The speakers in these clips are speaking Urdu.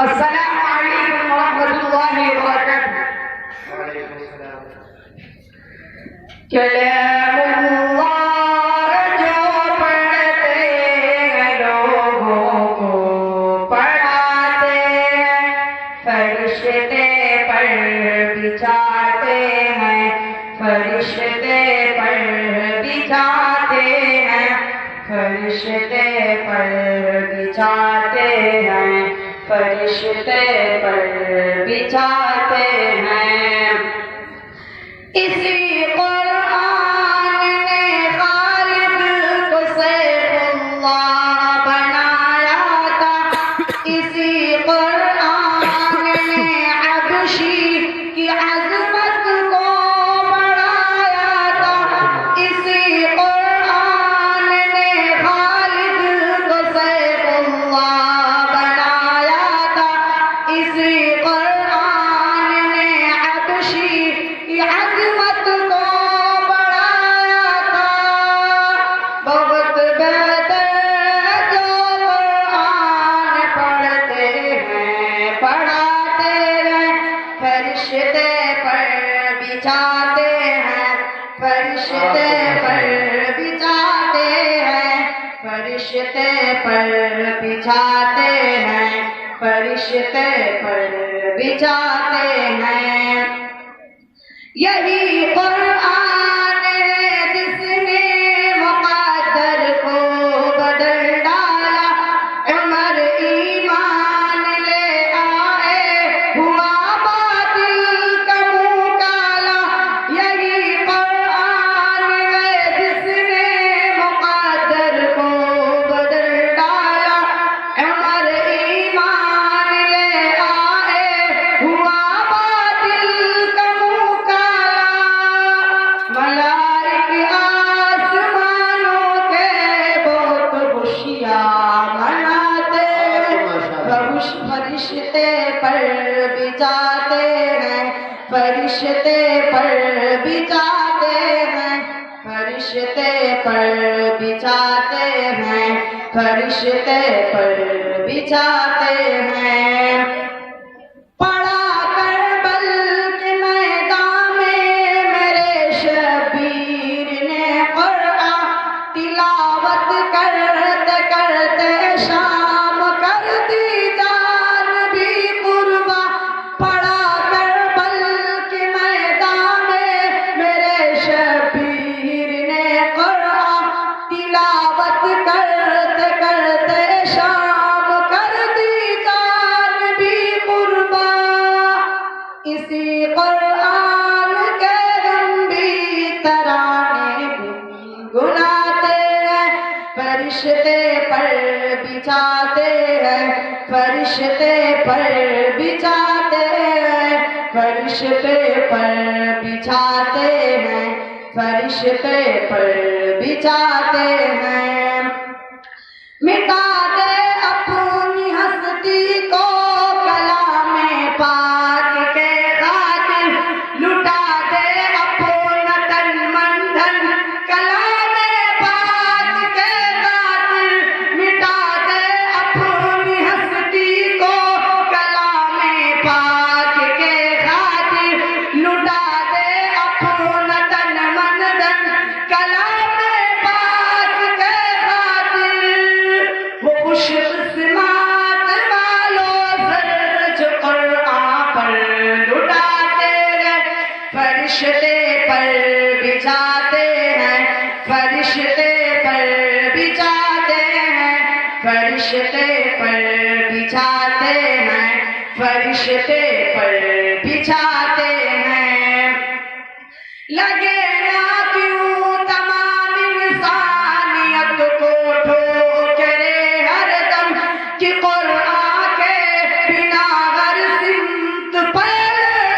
السلام علیکم ورحمۃ اللہ وبرکاتہ۔ وعلیکم السلام۔ کلام اللہ جو پڑھتے ہیں لوگوں کو پڑھاتے ہیں، فرشتے پر بچھاتے ہیں، فرشتے پر بچھاتے ہیں، فرشتے پر بچھاتے ہیں، فرشتے پر بچھاتے ہیں۔ اسی قرآن نے خالق کو سیف اللہ بنایا تھا، اسی قرآن نے حبشی کی عظمت کو بڑھایا تھا، اسی قرآن نے خالق کو سیف اللہ بنایا تھا، اسی قرآن نے حبشی کی عظمت کو بڑھایا تھا۔ بہت بہتر جو قرآن پڑھتے ہیں پڑھاتے ہیں، فرشتے پر بچھاتے ہیں، فرشتے پر بچھاتے ہیں، فرشتے پر بچھاتے ہیں، فرشتے پر بچھاتے ہیں۔ یہی قرآن ہے جس نے مقدر کو بدل ڈالا، عمر ایمان لے آئے ہوا باطل کا منہ کالا، یہی قرآن ہے جس نے مقدر کو بدل ڈالا، عمر ایمان لے آئے ہوا باطل کا منہ کالا۔ ملائک آسمانوں کے بہت خوشیاں مناتے ہیں، فرشتے پر بچھاتے ہیں، فرشتے پر بچھاتے ہیں، فرشتے پر بچھاتے ہیں، فرشتے پر بچھاتے ہیں۔ پڑھا کربل کے میدان میں میرے شبیر نے قرآن، تلاوت کرتے کرتے شام کر دی جان بھی قرباں۔ پڑھا کربل کے میدان میں میرے شبیر نے قرآن، تلاوت کرتے کرتے شام کر دی جان بھی قرباں۔ اسی قرآن کے گنبی ترانے گنگناتے ہیں، فرشتے پر بچھاتے ہیں، فرشتے پر بچھاتے ہیں، فرشتے پر بچھاتے ہیں، فرشتے پر بچھاتے ہیں۔ مٹا دے اپنی ہستی کو کلام پاک کے خاطر، لٹا دے اپنا تن من دھن کلام پاک کے خاطر، مٹا دے اپنی ہستی کو کلام پاک کے خاطر، لٹا دے اپنا تن من دھن کلام پاک کے خاطر۔ وہ خوش قسمت والوں سر جو قرآن پر لٹاتے ہیں، فرشتے پر بچھاتے ہیں، فرشتے پر بچھاتے ہیں، فرشتے پر بچھاتے ہیں، فرشتے پر بچھاتے ہیں۔ لگے نہ کیوں تمام انسانیت کو ٹھوکرے ہر دم، کہ قرآن کے بنا ہر سمت پر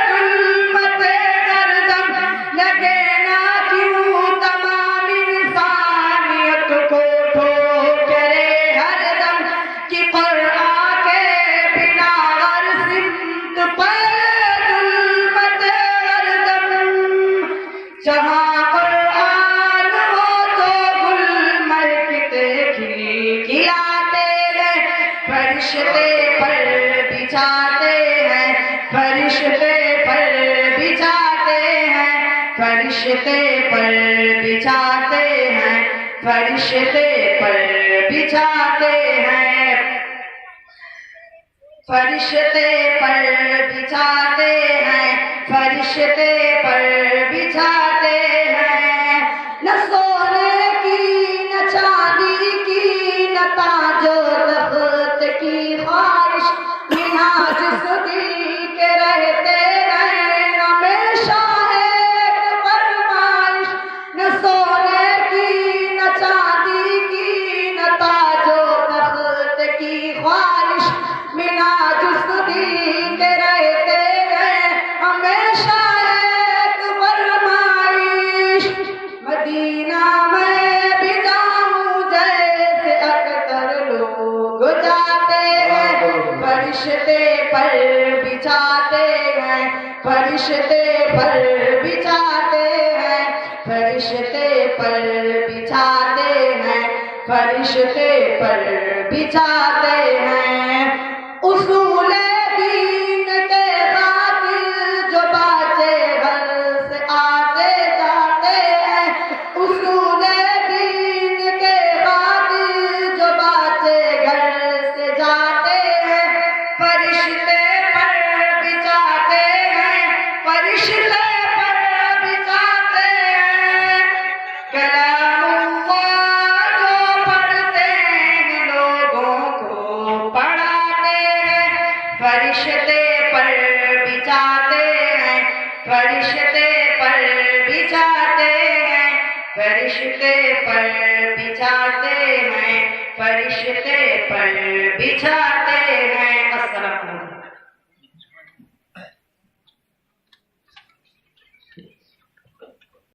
ظلمت گردم۔ لگے نہ کیوں تمام انسانیت کو ٹھوکرے ہر دم، کہ قرآن کے بنا ہر سمت پر فرشتے پر بچھاتے ہیں فرشتے پر بچھاتے ہیں فرشتے پر بچھاتے ہیں فرشتے پر بچھاتے ہیں فرشتے پر بچھاتے ہیں فرشتے پر بچھاتے ہیں نہ سونے کی نہ چاندی کی نہ تاج و تخت کی خواہش مناج اس دل کے رہتے رہے ہمیشہ ایک فرمائش نہ سونے کی نہ چاندی کی نہ تاج و تخت کی خواہش مناج اس دل کے رہتے رہے ہمیشہ ایک فرمائش مدینہ میں بھی جاؤں جیسے اکثر لوگ جاتے ہیں فرشتے پر بچھاتے ہیں فرشتے پر بچھاتے ہیں فرشتے پر بچھاتے ہیں فرشتے پر بچھاتے ہیں اصول دین کے خاطر جو بچے گھر سے آتے جاتے ہیں اصول دین کے خاطر جو بچے گھر سے جاتے ہیں فرشتے پر بچھاتے ہیں فرشتے پر بچھاتے ہیں کلام اللہ جو پڑھتے ہیں لوگوں کو پڑھاتے ہیں فرشتے پر بچھاتے ہیں فرشتے پر بچھاتے ہیں فرشتے پر بچھاتے ہیں فرشتے پر بچھاتے ہیں السلام علیکم